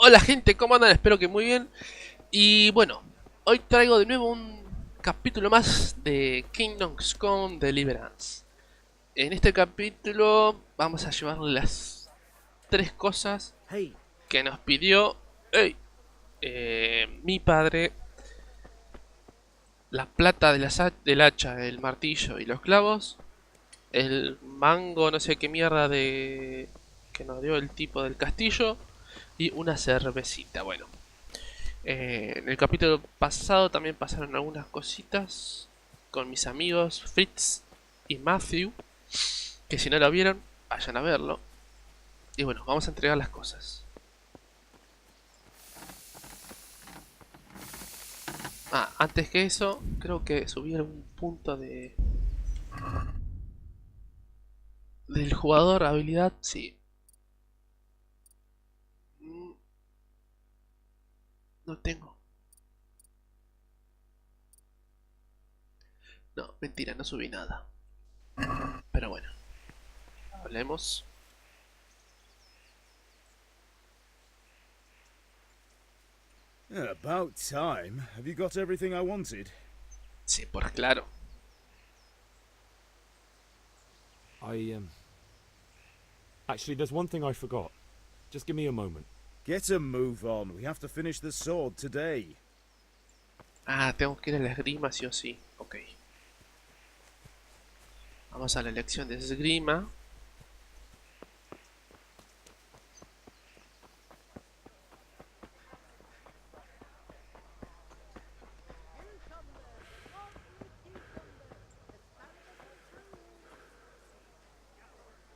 Hola gente, ¿cómo andan? Espero que muy bien. Y bueno, hoy traigo de nuevo un capítulo más de Kingdoms Come Deliverance. En este capítulo vamos a llevar las tres cosas Hey, que nos pidió ey, mi padre. La plata de del hacha, el martillo y los clavos. El mango, no sé qué mierda de que nos dio el tipo del castillo. Y una cervecita, bueno. En el capítulo pasado también pasaron algunas cositas con mis amigos Fritz y Matthew, que si no lo vieron, vayan a verlo. Y bueno, vamos a entregar las cosas. Ah, antes que eso, creo que subí algún punto del jugador, habilidad, sí. Mm, No tengo. No, mentira, no subí nada. Pero bueno, hablemos. yeah, about time. Have you got everything I wanted? Sí, por claro. I Actually, there's one thing I forgot. Just give me a moment. Get a move on. We have to finish the sword today. Ah, tengo que ir a la esgrima sí o sí. Ok. Vamos a la elección de esgrima.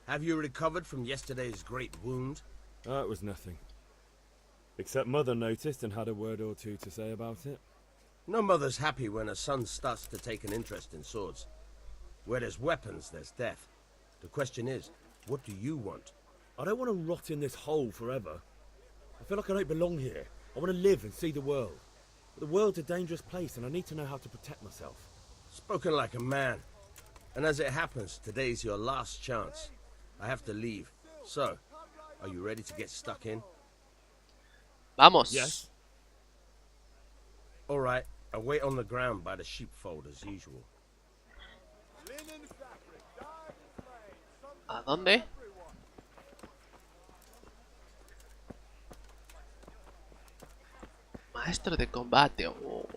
Have you recovered from yesterday's great wound? It was nothing. Except Mother noticed and had a word or two to say about it. No mother's happy when her son starts to take an interest in swords. Where there's weapons, there's death. The question is, what do you want? I don't want to rot in this hole forever. I feel like I don't belong here. I want to live and see the world. But the world's a dangerous place and I need to know how to protect myself. Spoken like a man. And as it happens, today's your last chance. I have to leave. So, are you ready to get stuck in? Vamos. Yes? All right, I'll wait on the ground by the sheepfold as usual. ¿A dónde? Maestro de combate. Oh.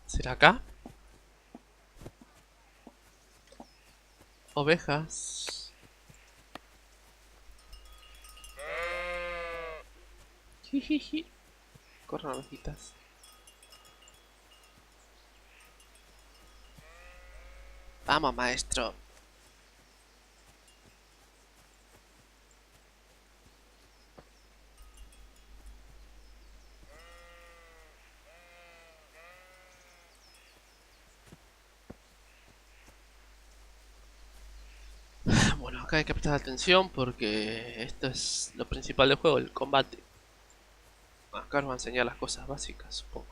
¿Será acá? Ovejas. Jijiji. Corran ovejitas. Vamos, maestro. Bueno, acá hay que prestar atención porque esto es lo principal del juego, el combate. Acá nos va a enseñar las cosas básicas, supongo.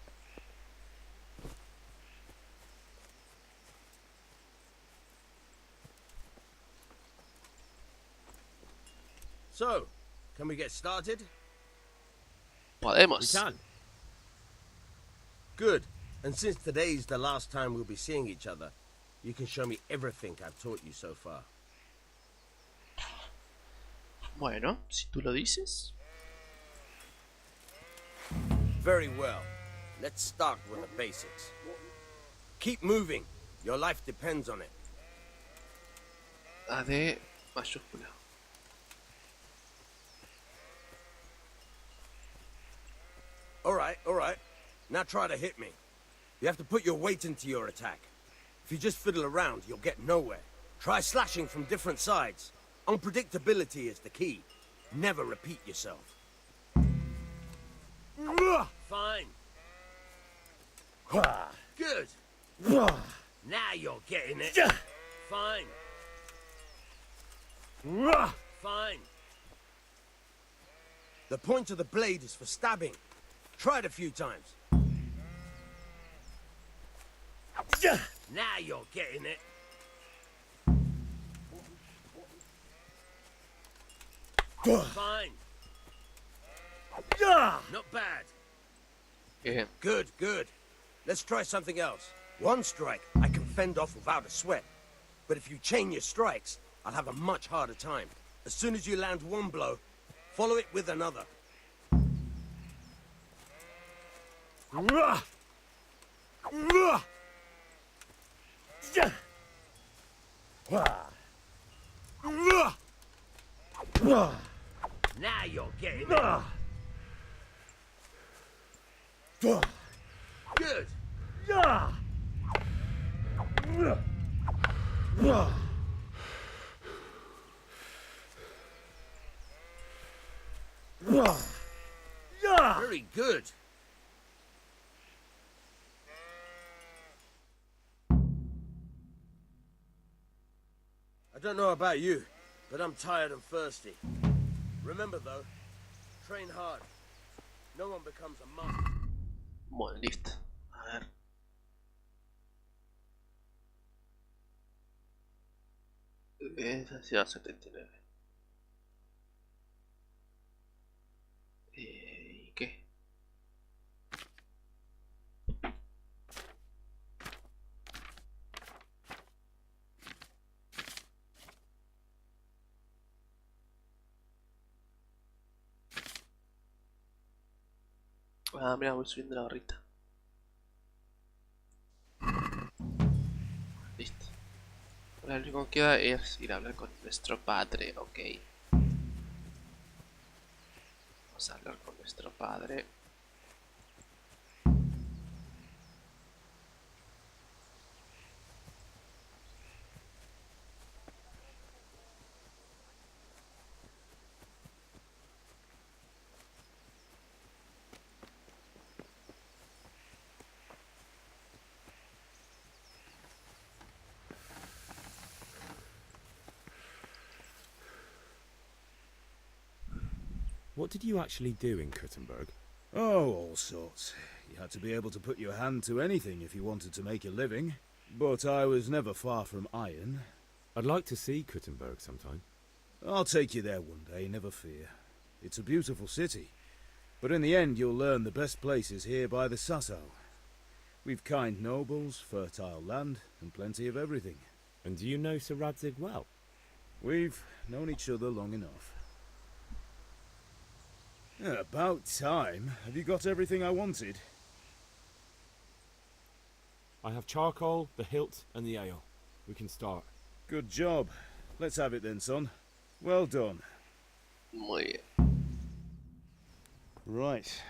So, can we get started? We Podemos. can. Good. And since today's the last time we'll be seeing each other, you can show me everything I've taught you so far. Bueno, si tú lo dices. Very well. Let's start with the basics. Keep moving. Your life depends on it. A de mayúscula. All right. Now try to hit me. You have to put your weight into your attack. If you just fiddle around, you'll get nowhere. Try slashing from different sides. Unpredictability is the key. Never repeat yourself. Fine. Good. Now you're getting it. Fine. Fine. The point of the blade is for stabbing. Try it a few times. Now you're getting it. Fine. Not bad. Bien. Good, good. Let's try something else. One strike I can fend off without a sweat. But if you chain your strikes, I'll have a much harder time. As soon as you land one blow, follow it with another. Now you're getting it. Good. Very good. I don't know about you, but I'm tired and thirsty. Remember though, train hard. No one becomes a master. Bueno, listo. A ver. Esa ciudad 79. ¿Y qué? Ah, mira, voy subiendo la barrita. Listo. Ahora lo único que queda es ir a hablar con nuestro padre, ok. Vamos a hablar con nuestro padre. What did you actually do in Kuttenberg? Oh, all sorts. You had to be able to put your hand to anything if you wanted to make a living. But I was never far from iron. I'd like to see Kuttenberg sometime. I'll take you there one day, never fear. It's a beautiful city. But in the end, you'll learn the best places here by the Sasau. We've kind nobles, fertile land, and plenty of everything. And do you know Sir Radzig well? We've known each other long enough. About time. Have you got everything I wanted? I have charcoal, the hilt, and the ale. We can start. Good job. Let's have it then, son. Well done. Muy bien. Right.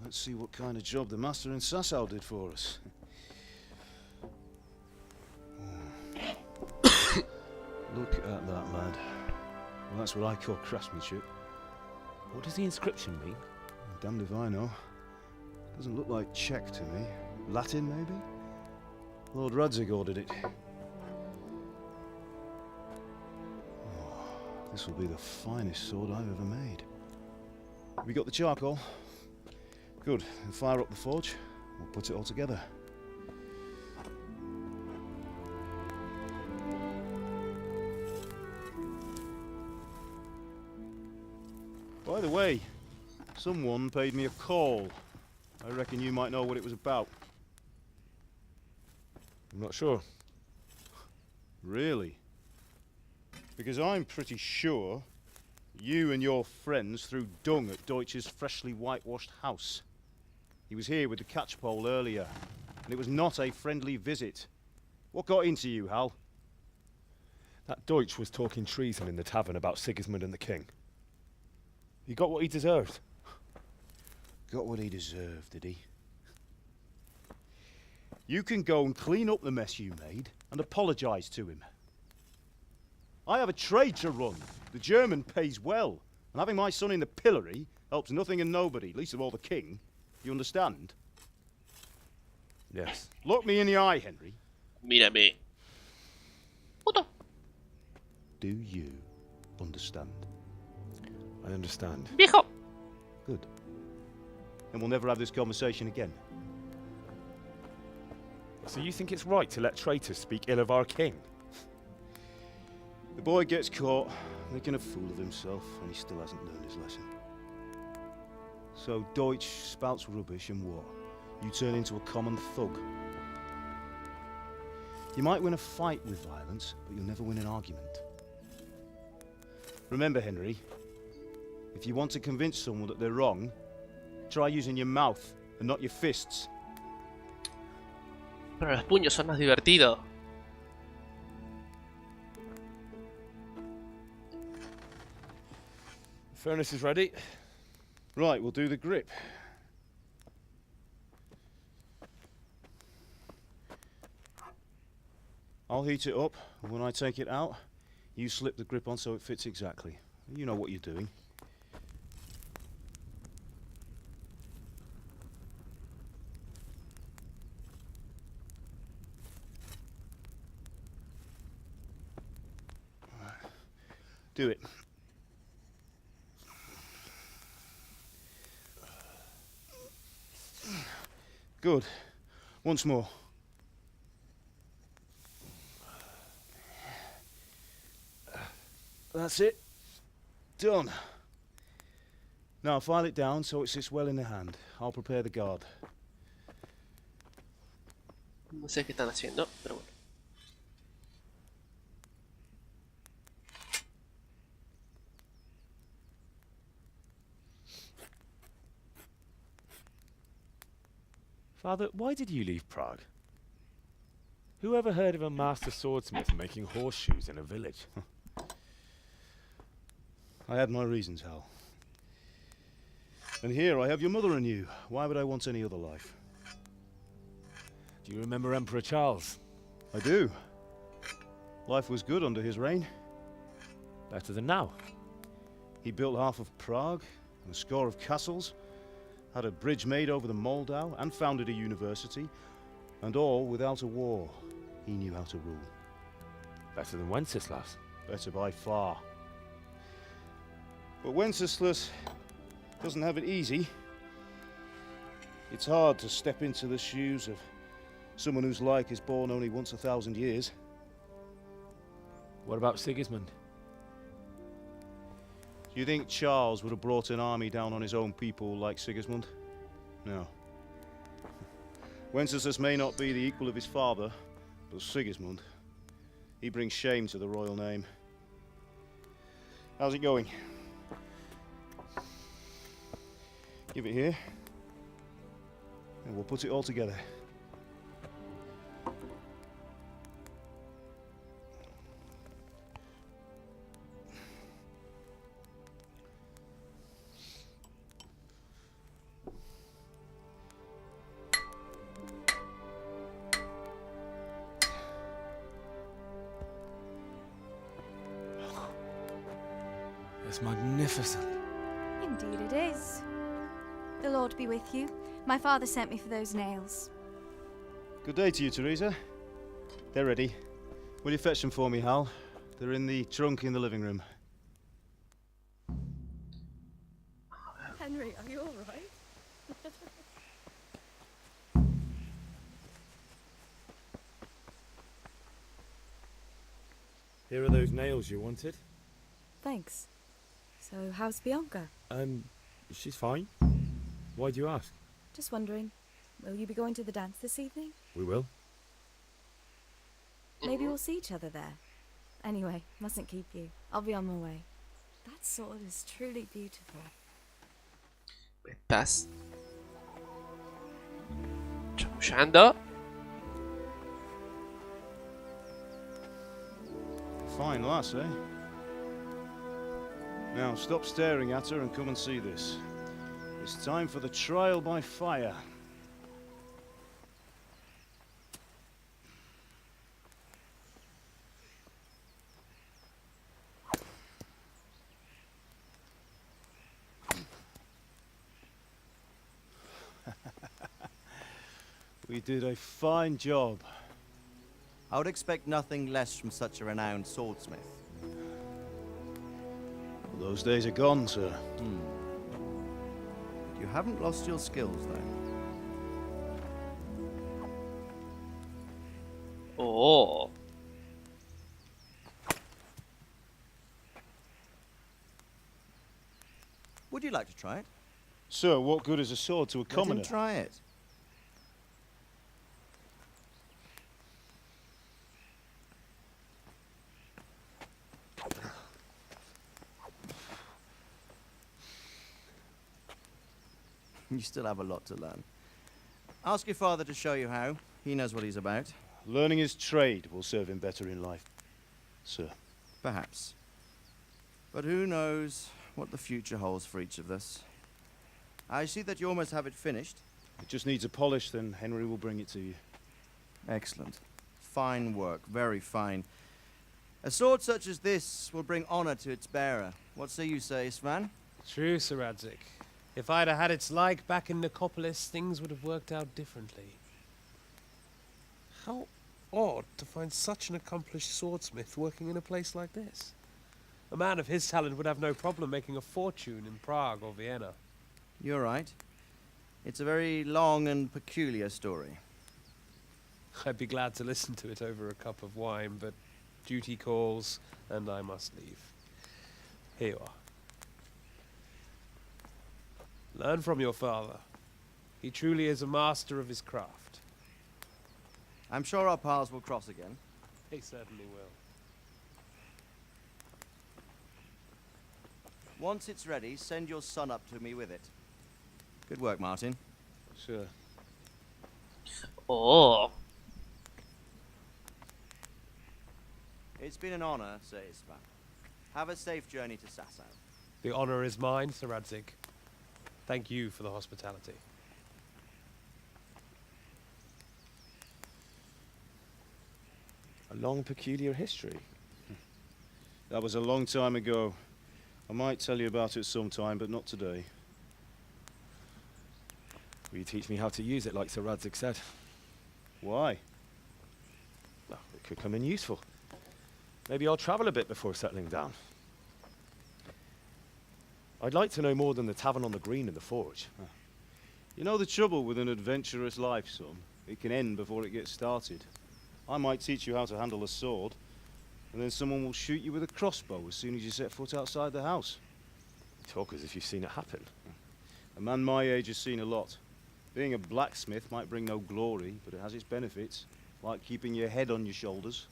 Let's see what kind of job the master in Sasau did for us. Look at that, lad. Well, that's what I call craftsmanship. What does the inscription mean? Damned if I know. Doesn't look like Czech to me. Latin, maybe? Lord Radzig ordered it. Oh, this will be the finest sword I've ever made. Have you got the charcoal? Good. Then fire up the forge. We'll put it all together. By the way, someone paid me a call. I reckon you might know what it was about. I'm not sure. Really? Because I'm pretty sure you and your friends threw dung at Deutsch's freshly whitewashed house. He was here with the catchpole earlier, and it was not a friendly visit. What got into you, Hal? That Deutsch was talking treason in the tavern about Sigismund and the king. He got what he deserved. Got what he deserved, did he? You can go and clean up the mess you made and apologise to him. I have a trade to run. The German pays well, and having my son in the pillory helps nothing and nobody, least of all the king. You understand? Yes. Look me in the eye, Henry. Mírame. Puto. Do you understand? I understand. Viejo. Good. Then we'll never have this conversation again. So you think it's right to let traitors speak ill of our king? The boy gets caught, making a fool of himself, and he still hasn't learned his lesson. So Deutsch spouts rubbish, and what? You turn into a common thug. You might win a fight with violence, but you'll never win an argument. Remember, Henry, if you want to convince someone that they're wrong, try using your mouth and not your fists. Pero los puños son más divertidos. Furnace is ready. Right, we'll do the grip. I'll heat it up, and when I take it out, you slip the grip on so it fits exactly. You know what you're doing. Do it. Good. Once more. That's it. Done. Now file it down so it sits well in the hand. I'll prepare the guard. No sé qué están haciendo, pero bueno. Father, why did you leave Prague? Who ever heard of a master swordsmith making horseshoes in a village? I had my reasons, Hal. And here I have your mother and you. Why would I want any other life? Do you remember Emperor Charles? I do. Life was good under his reign. Better than now. He built half of Prague and a score of castles, had a bridge made over the Moldau, and founded a university, and all without a war. He knew how to rule. Better than Wenceslas. Better by far. But Wenceslas doesn't have it easy. It's hard to step into the shoes of someone whose like is born only once 1,000 years. What about Sigismund? Do you think Charles would have brought an army down on his own people like Sigismund? No. Wenceslas may not be the equal of his father, but Sigismund, he brings shame to the royal name. How's it going? Give it here, and we'll put it all together. It's magnificent. Indeed it is. The Lord be with you. My father sent me for those nails. Good day to you, Teresa. They're ready. Will you fetch them for me, Hal? They're in the trunk in the living room. Henry, are you all right? Here are those nails you wanted. Thanks. So, how's Bianca? She's fine. Why do you ask? Just wondering, will you be going to the dance this evening? We will. Maybe we'll see each other there. Anyway, mustn't keep you. I'll be on my way. That sword is truly beautiful. ¿Estás chamullando? Fine lass, eh? Now stop staring at her and come and see this. It's time for the trial by fire. We did a fine job. I would expect nothing less from such a renowned swordsmith. Well, those days are gone, sir. You haven't lost your skills, though. Oh. Would you like to try it? Sir, what good is a sword to a Let commoner? him try it. You still have a lot to learn. Ask your father to show you how. He knows what he's about. Learning his trade will serve him better in life, sir. Perhaps. But who knows what the future holds for each of us. I see that you almost have it finished. It just needs a polish, then Henry will bring it to you. Excellent. Fine work, very fine. A sword such as this will bring honor to its bearer. What say you, Svan? True, Sir Radzik. If I'd have had its like back in Nicopolis, things would have worked out differently. How odd to find such an accomplished swordsmith working in a place like this. A man of his talent would have no problem making a fortune in Prague or Vienna. You're right. It's a very long and peculiar story. I'd be glad to listen to it over a cup of wine, but duty calls, and I must leave. Here you are. Learn from your father. He truly is a master of his craft. I'm sure our paths will cross again. He certainly will. Once it's ready, send your son up to me with it. Good work, Martin. Sir. Oh. It's been an honor, Sir Isvan. Have a safe journey to Sasau. The honor is mine, Sir Radzik. Thank you for the hospitality. A long, peculiar history. That was a long time ago. I might tell you about it sometime, but not today. Will you teach me how to use it like Sir Radzik said? Why? Well, it could come in useful. Maybe I'll travel a bit before settling down. I'd like to know more than the tavern on the green and the forge. You know the trouble with an adventurous life, son? It can end before it gets started. I might teach you how to handle a sword, and then someone will shoot you with a crossbow as soon as you set foot outside the house. You talk as if you've seen it happen. A man my age has seen a lot. Being a blacksmith might bring no glory, but it has its benefits, like keeping your head on your shoulders.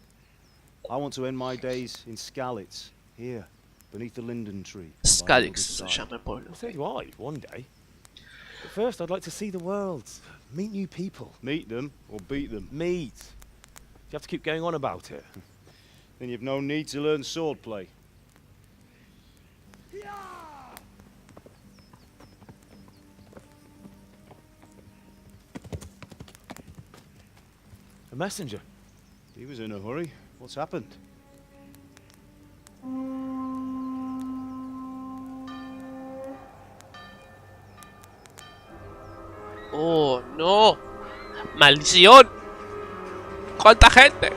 I want to end my days in Skalitz, here, beneath the linden tree. Skalitz se llama el pueblo. So do I, one day. But first, I'd like to see the world, meet new people. Meet them or beat them. Meet. You have to keep going on about it. Then you've no need to learn swordplay. A messenger. He was in a hurry. What's happened? Oh, no. Maldición. ¿Cuánta gente?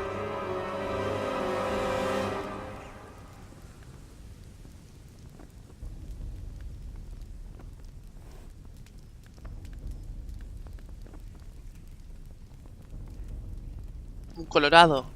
Un colorado.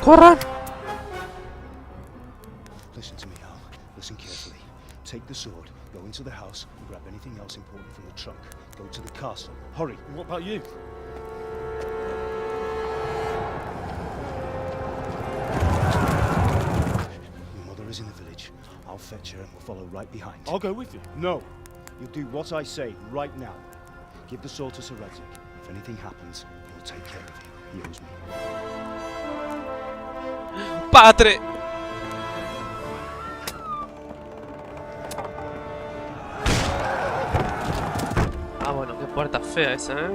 ¡Corran! Listen to me, Al. Listen carefully. Take the sword, go into the house, and grab anything else important from the trunk. Go to the castle. Hurry. And what about you? Your mother is in the village. I'll fetch her and we'll follow right behind. I'll go with you. No. You'll do what I say right now. Give the sword to Sir Radzik. If anything happens, he'll take care of you. He owes me. ¡Padre! Ah, bueno, qué puerta fea esa, ¿eh?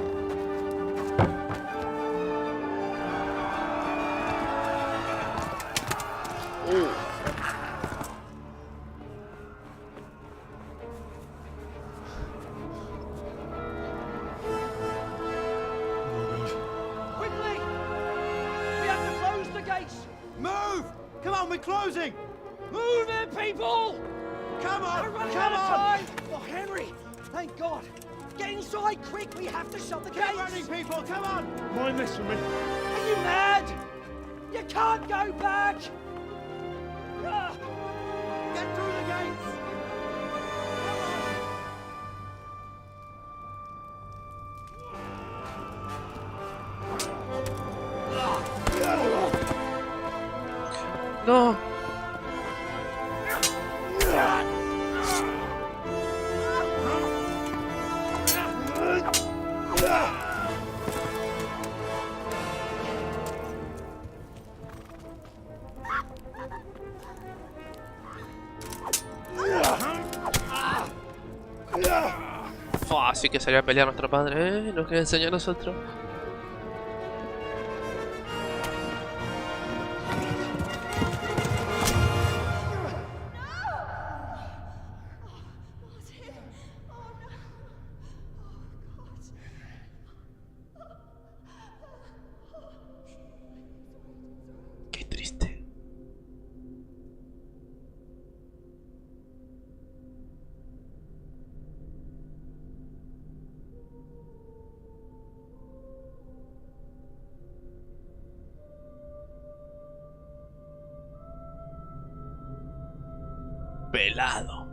Quickly! We have to close the gates! Move! Come on, we're closing! Move it, people! Come on! We're running out of time! Oh, Henry! Thank God! Get inside, quick! We have to shut the gates! Get running, people! Come on! Mind this for me. Are you mad? You can't go back! Get through the gates! No. Fua, así que salió a pelear nuestro padre, nos queda enseñar a nosotros. Qué triste. Pelado.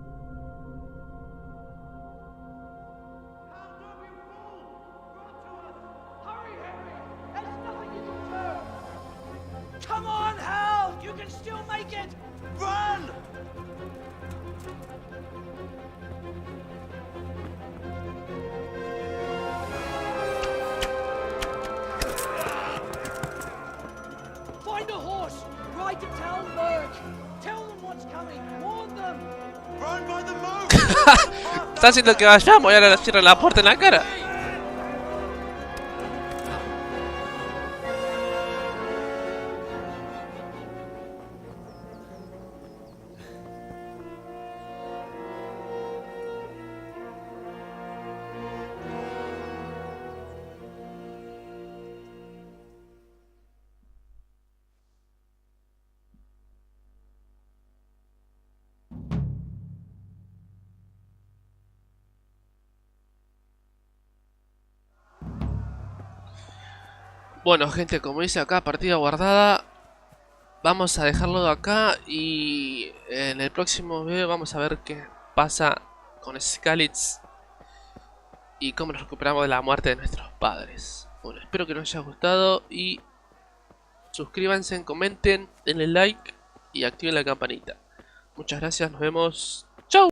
Come on, Hal! You can still make it! Run! Find a horse! Ride to Talberg! Tell them what's coming! Warn them! Run by the moat! Está haciendo que vayamos y ahora le cierran la puerta en la cara. Bueno, gente, como dice acá, partida guardada. Vamos a dejarlo de acá y en el próximo video vamos a ver qué pasa con Skalitz y cómo nos recuperamos de la muerte de nuestros padres. Bueno, espero que les haya gustado y suscríbanse, comenten, denle like y activen la campanita. Muchas gracias, nos vemos.